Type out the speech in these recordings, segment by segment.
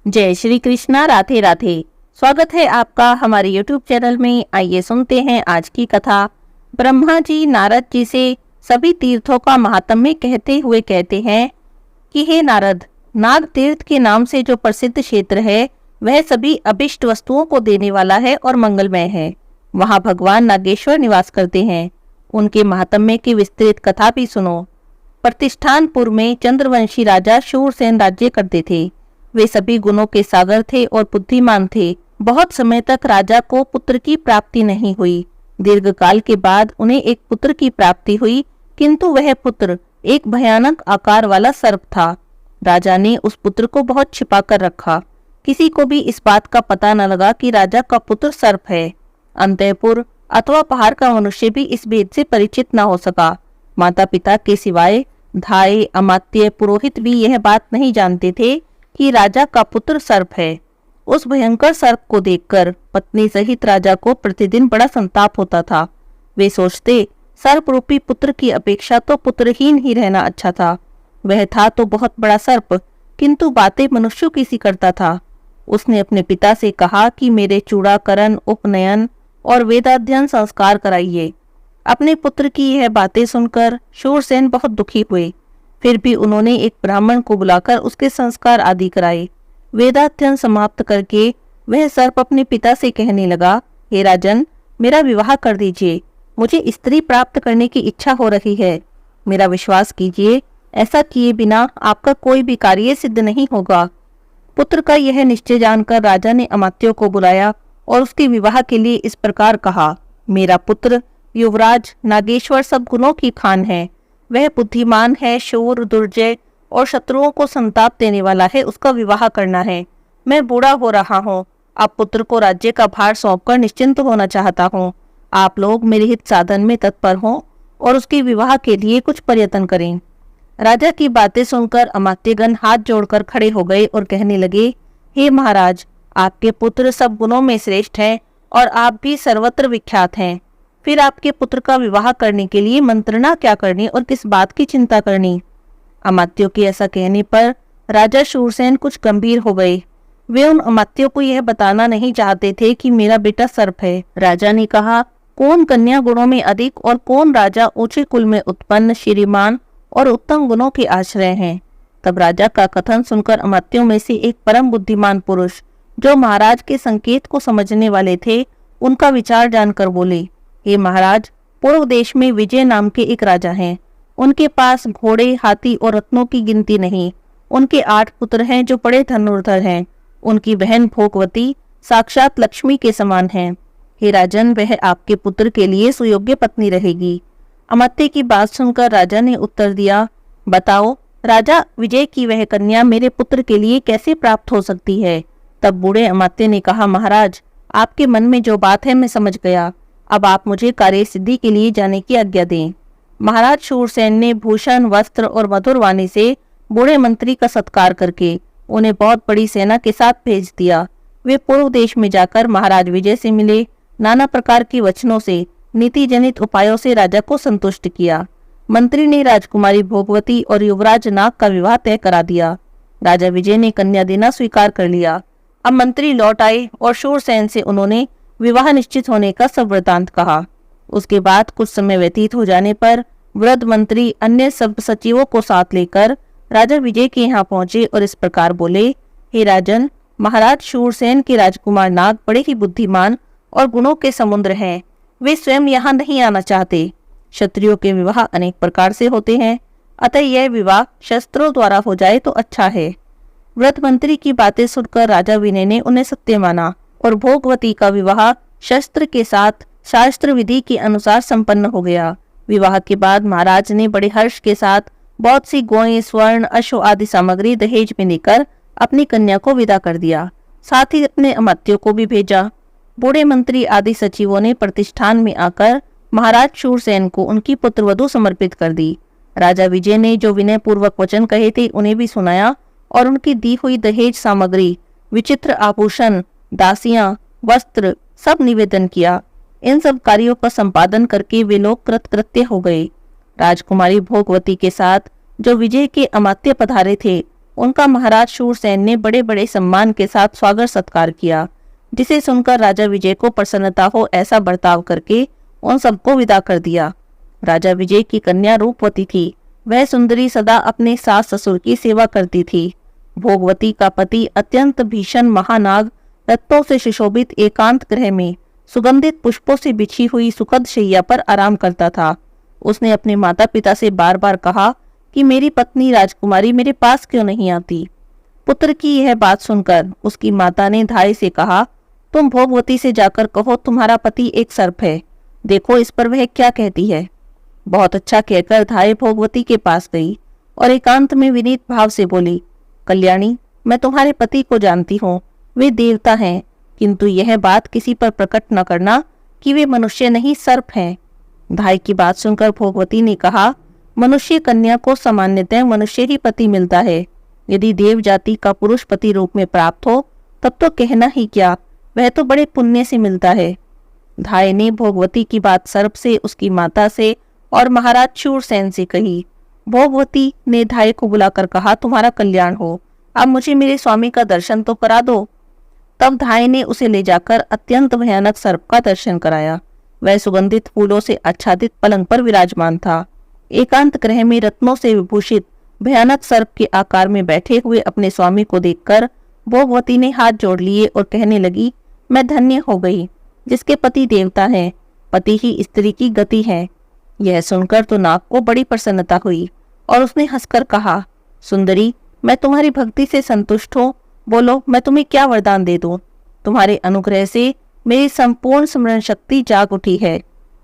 जय श्री कृष्णा। राधे राधे। स्वागत है आपका हमारे YouTube चैनल में। आइए सुनते हैं आज की कथा। ब्रह्मा जी नारद जी से सभी तीर्थों का महात्म्य कहते हुए कहते हैं कि हे नारद, नाग तीर्थ के नाम से जो प्रसिद्ध क्षेत्र है वह सभी अभिष्ट वस्तुओं को देने वाला है और मंगलमय है। वहाँ भगवान नागेश्वर निवास करते हैं। उनके महात्म्य की विस्तृत कथा भी सुनो। प्रतिष्ठानपुर में चंद्रवंशी राजा शूरसेन राज्य करते थे। वे सभी गुणों के सागर थे और बुद्धिमान थे। बहुत समय तक राजा को पुत्र की प्राप्ति नहीं हुई। दीर्घ काल के बाद उन्हें एक पुत्र की प्राप्ति हुई, किंतु वह पुत्र एक भयानक आकार वाला सर्प था। राजा ने उस पुत्र को बहुत छिपा कर रखा। किसी को भी इस बात का पता न लगा कि राजा का पुत्र सर्प है। अंतःपुर अथवा पहाड़ का मनुष्य भी इस भेद से परिचित न हो सका। माता पिता के सिवाय धाय, अमात्य, पुरोहित भी यह बात नहीं जानते थे कि राजा का पुत्र सर्प है। उस भयंकर सर्प को देखकर पत्नी सहित राजा को प्रतिदिन बड़ा संताप होता था। वे सोचते, सर्प रूपी पुत्र की अपेक्षा तो पुत्रहीन ही रहना अच्छा था। वह था तो बहुत बड़ा सर्प, किंतु बातें मनुष्यों की सी करता था। उसने अपने पिता से कहा कि मेरे चूड़ाकरण, उपनयन और वेदाध्ययन संस्कार कराइए। अपने पुत्र की यह बातें सुनकर शूरसेन बहुत दुखी हुए। फिर भी उन्होंने एक ब्राह्मण को बुलाकर उसके संस्कार आदि कराए। वेदाध्ययन समाप्त करके वह सर्प अपने पिता से कहने लगा, हे राजन, मेरा विवाह कर दीजिए। मुझे स्त्री प्राप्त करने की इच्छा हो रही है। मेरा विश्वास कीजिए, ऐसा किए बिना आपका कोई भी कार्य सिद्ध नहीं होगा। पुत्र का यह निश्चय जानकर राजा ने अमात्यों को बुलाया और उसके विवाह के लिए इस प्रकार कहा, मेरा पुत्र युवराज नागेश्वर सब गुणों की खान है। वह बुद्धिमान है, शूर, दुर्जय और शत्रुओं को संताप देने वाला है। उसका विवाह करना है। मैं बूढ़ा हो रहा हूँ। अब पुत्र को राज्य का भार सौंपकर निश्चिंत होना चाहता हूँ। आप लोग मेरे हित साधन में तत्पर हों और उसके विवाह के लिए कुछ प्रयत्न करें। राजा की बातें सुनकर अमात्यगण हाथ जोड़कर खड़े हो गए और कहने लगे, हे महाराज, आपके पुत्र सब गुणों में श्रेष्ठ हैं और आप भी सर्वत्र विख्यात हैं। फिर आपके पुत्र का विवाह करने के लिए मंत्रणा क्या करनी और किस बात की चिंता करनी। अमात्यों के ऐसा कहने पर राजा शूरसेन कुछ गंभीर हो गए। वे उन अमात्यों को यह बताना नहीं चाहते थे कि मेरा बेटा सर्प है। राजा ने कहा, कौन कन्या गुणों में अधिक और कौन राजा ऊंचे कुल में उत्पन्न, श्रीमान और उत्तम गुणों के आश्रय हैं। तब राजा का कथन सुनकर अमात्यों में से एक परम बुद्धिमान पुरुष, जो महाराज के संकेत को समझने वाले थे, उनका विचार जानकर बोले, हे महाराज, पूर्व देश में विजय नाम के एक राजा हैं। उनके पास घोड़े, हाथी और रत्नों की गिनती नहीं। उनके 8 पुत्र हैं जो बड़े धनुर्धर हैं। उनकी बहन भोगवती साक्षात लक्ष्मी के समान है। हे राजन, वह आपके पुत्र के लिए सुयोग्य पत्नी रहेगी। अमात्य की बात सुनकर राजा ने उत्तर दिया, बताओ राजा, विजय की वह कन्या मेरे पुत्र के लिए कैसे प्राप्त हो सकती है। तब बूढ़े अमात्य ने कहा, महाराज, आपके मन में जो बात है मैं समझ गया। अब आप मुझे कार्य सिद्धि के लिए जाने की आज्ञा दें। महाराज शूरसेन ने भूषण, वस्त्र और मधुर वाणी से बूढ़े मंत्री का सत्कार करके उन्हें बहुत बड़ी सेना के साथ भेज दिया। वे पूर्व देश में जाकर महाराज विजय से मिले। नाना प्रकार के वचनों से, नीति जनित उपायों से राजा को संतुष्ट किया। मंत्री ने राजकुमारी भोगवती और युवराज नाग का विवाह तय करा दिया। राजा विजय ने कन्या देना स्वीकार कर लिया। अब मंत्री लौट आए और शूरसेन से उन्होंने विवाह निश्चित होने का सब वृतांत कहा। उसके बाद कुछ समय व्यतीत हो जाने पर वृद्ध मंत्री अन्य सब सचिवों को साथ लेकर राजा विजय के यहाँ पहुंचे और इस प्रकार बोले, हे राजन, महाराज शूरसेन के राजकुमार नाग बड़े ही बुद्धिमान और गुणों के समुद्र हैं। वे स्वयं यहाँ नहीं आना चाहते। क्षत्रियों के विवाह अनेक प्रकार से होते हैं, अतः यह विवाह शस्त्रों द्वारा हो जाए तो अच्छा है। वृद्ध मंत्री की बातें सुनकर राजा विनय ने उन्हें सत्य माना और भोगवती का विवाह शस्त्र के साथ शास्त्र विधि के अनुसार संपन्न हो गया। विवाह के बाद महाराज ने बड़े हर्ष के साथ बहुत सी गौएं, स्वर्ण, अश्व आदि सामग्री दहेज में लेकर अपनी कन्या को विदा कर दिया। साथ ही अपने अमात्यों को भी भेजा। बूढ़े मंत्री आदि सचिवों ने प्रतिष्ठान में आकर महाराज शूरसेन को उनकी पुत्रवधू समर्पित कर दी। राजा विजय ने जो विनय पूर्वक वचन कहे थे उन्हें भी सुनाया और उनकी दी हुई दहेज सामग्री, विचित्र आभूषण, दासियां, वस्त्र सब निवेदन किया। इन सब कार्यों का संपादन करके वे लोग कृतकृत्य हो गए। राजकुमारी भोगवती के साथ जो विजय के अमात्य पधारे थे, उनका महाराज शूरसेन ने बड़े बड़े सम्मान के साथ स्वागत सत्कार किया, जिसे सुनकर राजा विजय को प्रसन्नता हो ऐसा बर्ताव करके उन सबको विदा कर दिया। राजा विजय की कन्या रूपवती थी। वह सुंदरी सदा अपने सास ससुर की सेवा करती थी। भोगवती का पति अत्यंत भीषण महानाग रत्नों से सुशोभित एकांत गृह में सुगंधित पुष्पों से बिछी हुई सुखद शैया पर आराम करता था। उसने अपने माता पिता से बार बार कहा कि मेरी पत्नी राजकुमारी मेरे पास क्यों नहीं आती। पुत्र की यह बात सुनकर उसकी माता ने धाय से कहा, तुम भोगवती से जाकर कहो तुम्हारा पति एक सर्प है, देखो इस पर वह क्या कहती है। बहुत अच्छा कहकर धाय भोगवती के पास गई और एकांत में विनीत भाव से बोली, कल्याणी, मैं तुम्हारे पति को जानती हूँ, वे देवता हैं, किंतु यह बात किसी पर प्रकट न करना कि वे मनुष्य नहीं सर्प हैं। धाय की बात सुनकर भोगवती ने कहा, मनुष्य कन्या को सामान्यतः मनुष्य ही पति मिलता है। यदि देव जाति का पुरुष पति रूप में प्राप्त हो तब तो कहना ही क्या, वह तो बड़े पुण्य से मिलता है। धाय ने भोगवती की बात सर्प से, उसकी माता से और महाराज शूरसेन से कही। भोगवती ने धाय को बुलाकर कहा, तुम्हारा कल्याण हो, अब मुझे मेरे स्वामी का दर्शन तो करा दो। तब धाय ने उसे ले जाकर अत्यंत भयानक सर्प का दर्शन कराया। वह सुगंधित फूलों से आच्छादित पलंग पर विराजमान था। एकांत गृह में रत्नों से विभूषित भयानक सर्प के आकार में बैठे हुए अपने स्वामी को देखकर भोगवती ने हाथ जोड़ लिए और कहने लगी, मैं धन्य हो गई, जिसके पति देवता हैं, पति ही स्त्री की गति है। यह सुनकर तो नाग को बड़ी प्रसन्नता हुई और उसने हंसकर कहा, सुंदरी, मैं तुम्हारी भक्ति से संतुष्ट हूँ, बोलो मैं तुम्हें क्या वरदान दे दूं। तुम्हारे अनुग्रह से मेरी संपूर्ण स्मरण शक्ति जाग उठी है।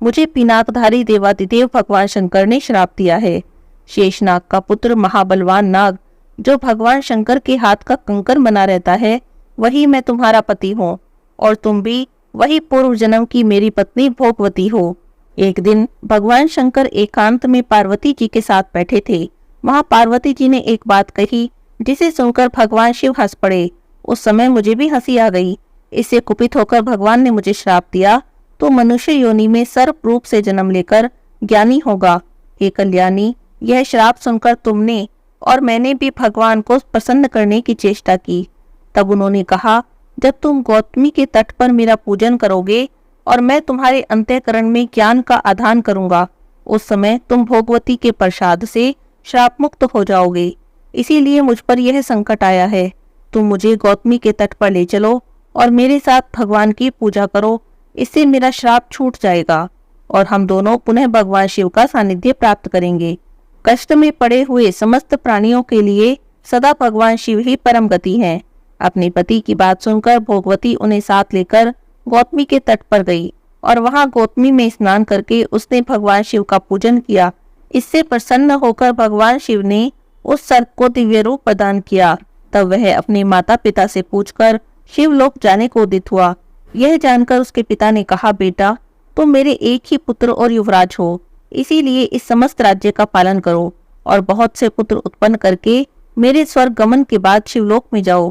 मुझे पिनाकधारी देवादिदेव भगवान शंकर ने श्राप दिया है। शेषनाग का पुत्र महाबलवान नाग, जो भगवान शंकर के हाथ का कंकर बना रहता है, वही मैं तुम्हारा पति हूँ और तुम भी वही पूर्व जन्म की मेरी पत्नी भोगवती हो। एक दिन भगवान शंकर एकांत में पार्वती जी के साथ बैठे थे। वहां पार्वती जी ने एक बात कही, जिसे सुनकर भगवान शिव हंस पड़े। उस समय मुझे भी हंसी आ गई। इससे कुपित होकर भगवान ने मुझे श्राप दिया, तो मनुष्य योनि में सर्प रूप से जन्म लेकर ज्ञानी होगा। हे कल्याणी, यह श्राप सुनकर तुमने और मैंने भी भगवान को प्रसन्न करने की चेष्टा की। तब उन्होंने कहा, जब तुम गौतमी के तट पर मेरा पूजन करोगे और मैं तुम्हारे अंतःकरण में ज्ञान का आधान करूंगा, उस समय तुम भोगवती के प्रसाद से श्राप मुक्त हो जाओगे। इसीलिए मुझ पर यह संकट आया है। तुम मुझे गौतमी के तट पर ले चलो और मेरे साथ भगवान की पूजा करो, इससे मेरा श्राप छूट जाएगा और हम दोनों पुनः भगवान शिव का सानिध्य प्राप्त करेंगे। कष्ट में पड़े हुए समस्त प्राणियों के लिए सदा भगवान शिव ही परम गति हैं। अपने पति की बात सुनकर भोगवती उन्हें साथ लेकर गौतमी के तट पर गई और वहां गौतमी में स्नान करके उसने भगवान शिव का पूजन किया। इससे प्रसन्न होकर भगवान शिव ने उस सर्प को दिव्य रूप प्रदान किया। तब वह अपने माता पिता से पूछकर शिवलोक जाने को उदित हुआ। यह जानकर उसके पिता ने कहा, बेटा, तुम मेरे एक ही पुत्र और युवराज हो, इसीलिए इस समस्त राज्य का पालन करो और बहुत से पुत्र उत्पन्न करके मेरे स्वर्ग गमन के बाद शिवलोक में जाओ।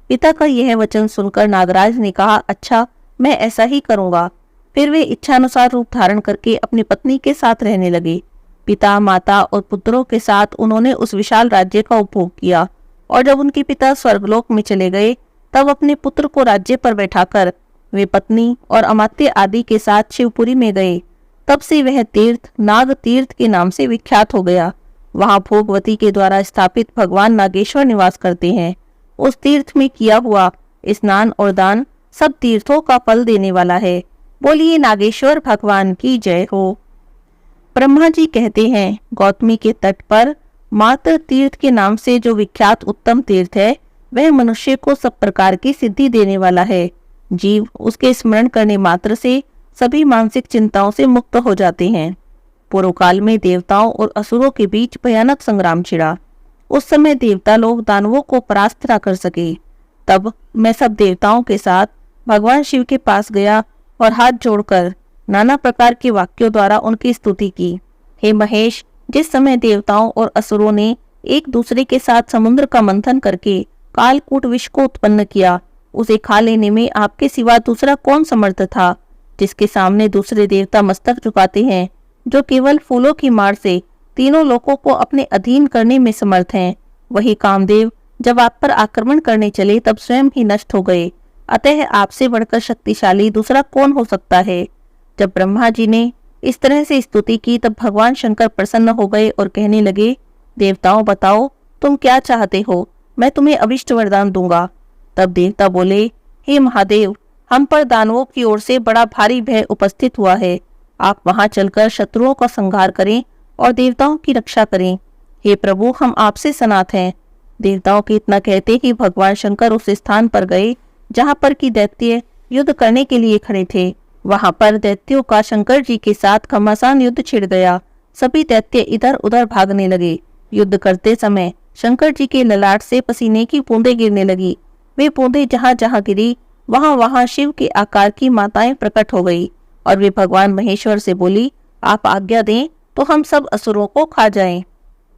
पिता का यह वचन सुनकर नागराज ने कहा, अच्छा, मैं ऐसा ही करूंगा। फिर वे इच्छानुसार रूप धारण करके अपनी पत्नी के साथ रहने लगे। पिता, माता और पुत्रों के साथ उन्होंने उस विशाल राज्य का उपभोग किया और जब उनके पिता स्वर्गलोक में चले गए, तब अपने पुत्र को राज्य पर बैठाकर वे पत्नी और अमात्य आदि के साथ शिवपुरी में गए। तब से वह तीर्थ नाग तीर्थ के नाम से विख्यात हो गया। वहां भोगवती के द्वारा स्थापित भगवान नागेश्वर निवास करते हैं। उस तीर्थ में किया हुआ स्नान और दान सब तीर्थों का फल देने वाला है। बोलिए नागेश्वर भगवान की जय हो। ब्रह्मा जी कहते हैं, गौतमी के तट पर मात्र तीर्थ के नाम से जो विख्यात उत्तम तीर्थ है, वह मनुष्य को सब प्रकार की सिद्धि देने वाला है। जीव उसके स्मरण करने मात्र से सभी मानसिक चिंताओं से मुक्त हो जाते हैं। पूर्व काल में देवताओं और असुरों के बीच भयानक संग्राम छिड़ा। उस समय देवता लोग दानवों को परास्त न कर सके। तब मैं सब देवताओं के साथ भगवान शिव के पास गया और हाथ जोड़कर नाना प्रकार के वाक्यों द्वारा उनकी स्तुति की। हे महेश, जिस समय देवताओं और असुरों ने एक दूसरे के साथ समुद्र का मंथन करके कालकूट विष को उत्पन्न किया, उसे खा लेने में आपके सिवा दूसरा कौन समर्थ था, जिसके सामने दूसरे देवता मस्तक झुकाते हैं, जो केवल फूलों की मार से तीनों लोकों को अपने अधीन करने में समर्थ हैं। वही कामदेव जब आप पर आक्रमण करने चले तब स्वयं ही नष्ट हो गए। अतः आपसे बढ़कर शक्तिशाली दूसरा कौन हो सकता है। जब ब्रह्मा जी ने इस तरह से स्तुति की तब भगवान शंकर प्रसन्न हो गए और कहने लगे, देवताओं बताओ तुम क्या चाहते हो, मैं तुम्हें अभिष्ट वरदान दूंगा। तब देवता बोले, हे महादेव, हम पर दानवों की ओर से बड़ा भारी भय उपस्थित हुआ है। आप वहां चलकर शत्रुओं का संहार करें और देवताओं की रक्षा करें। हे प्रभु, हम आपसे सनाथ हैं। देवताओं के इतना कहते ही भगवान शंकर उस स्थान पर गए जहां पर कि दैत्य युद्ध करने के लिए खड़े थे। वहां पर दैत्यों का शंकर जी के साथ घमासान युद्ध छिड़ गया। सभी दैत्य इधर उधर भागने लगे। युद्ध करते समय शंकर जी के ललाट से पसीने की बूंदें गिरने लगी। वे बूंदें जहां जहां गिरी वहां वहां शिव के आकार की माताएं प्रकट हो गई और वे भगवान महेश्वर से बोली, आप आज्ञा दें तो हम सब असुरों को खा जाएं।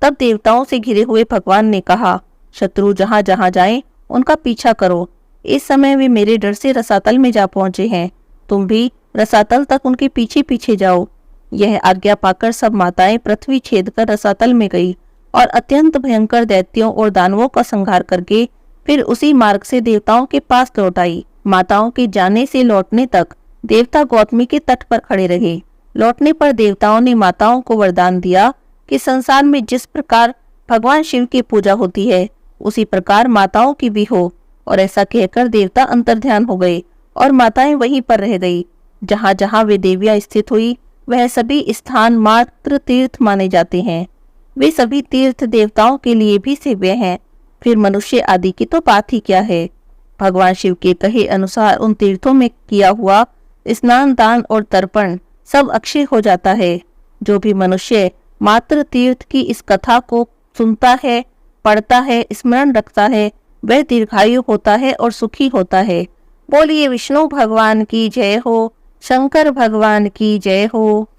तब देवताओं से घिरे हुए भगवान ने कहा, शत्रु जहां जहां जाएं उनका पीछा करो। इस समय वे मेरे डर से रसातल में जा पहुंचे हैं, तुम भी रसातल तक उनके पीछे पीछे जाओ। यह आज्ञा पाकर सब माताएं पृथ्वी छेद कर रसातल में गई और अत्यंत भयंकर दैत्यों और दानवों का संहार करके फिर उसी मार्ग से देवताओं के पास लौट आई। माताओं के जाने से लौटने तक देवता गौतमी के तट पर खड़े रहे। लौटने पर देवताओं ने माताओं को वरदान दिया कि संसार में जिस प्रकार भगवान शिव की पूजा होती है उसी प्रकार माताओं की भी हो। और ऐसा कहकर देवता अंतर्ध्यान हो गए और माताएं वहीं पर रह गई। जहां जहां वे देवियां स्थित हुई वह सभी स्थान मात्र तीर्थ माने जाते हैं। वे सभी तीर्थ देवताओं के लिए भी सेव्य हैं, फिर मनुष्य आदि की तो बात ही क्या है। भगवान शिव के कहे अनुसार उन तीर्थों में किया हुआ स्नान, दान और तर्पण सब अक्षय हो जाता है। जो भी मनुष्य मात्र तीर्थ की इस कथा को सुनता है, पढ़ता है, स्मरण रखता है, वह दीर्घायु होता है और सुखी होता है। बोलिए विष्णु भगवान की जय हो, शंकर भगवान की जय हो।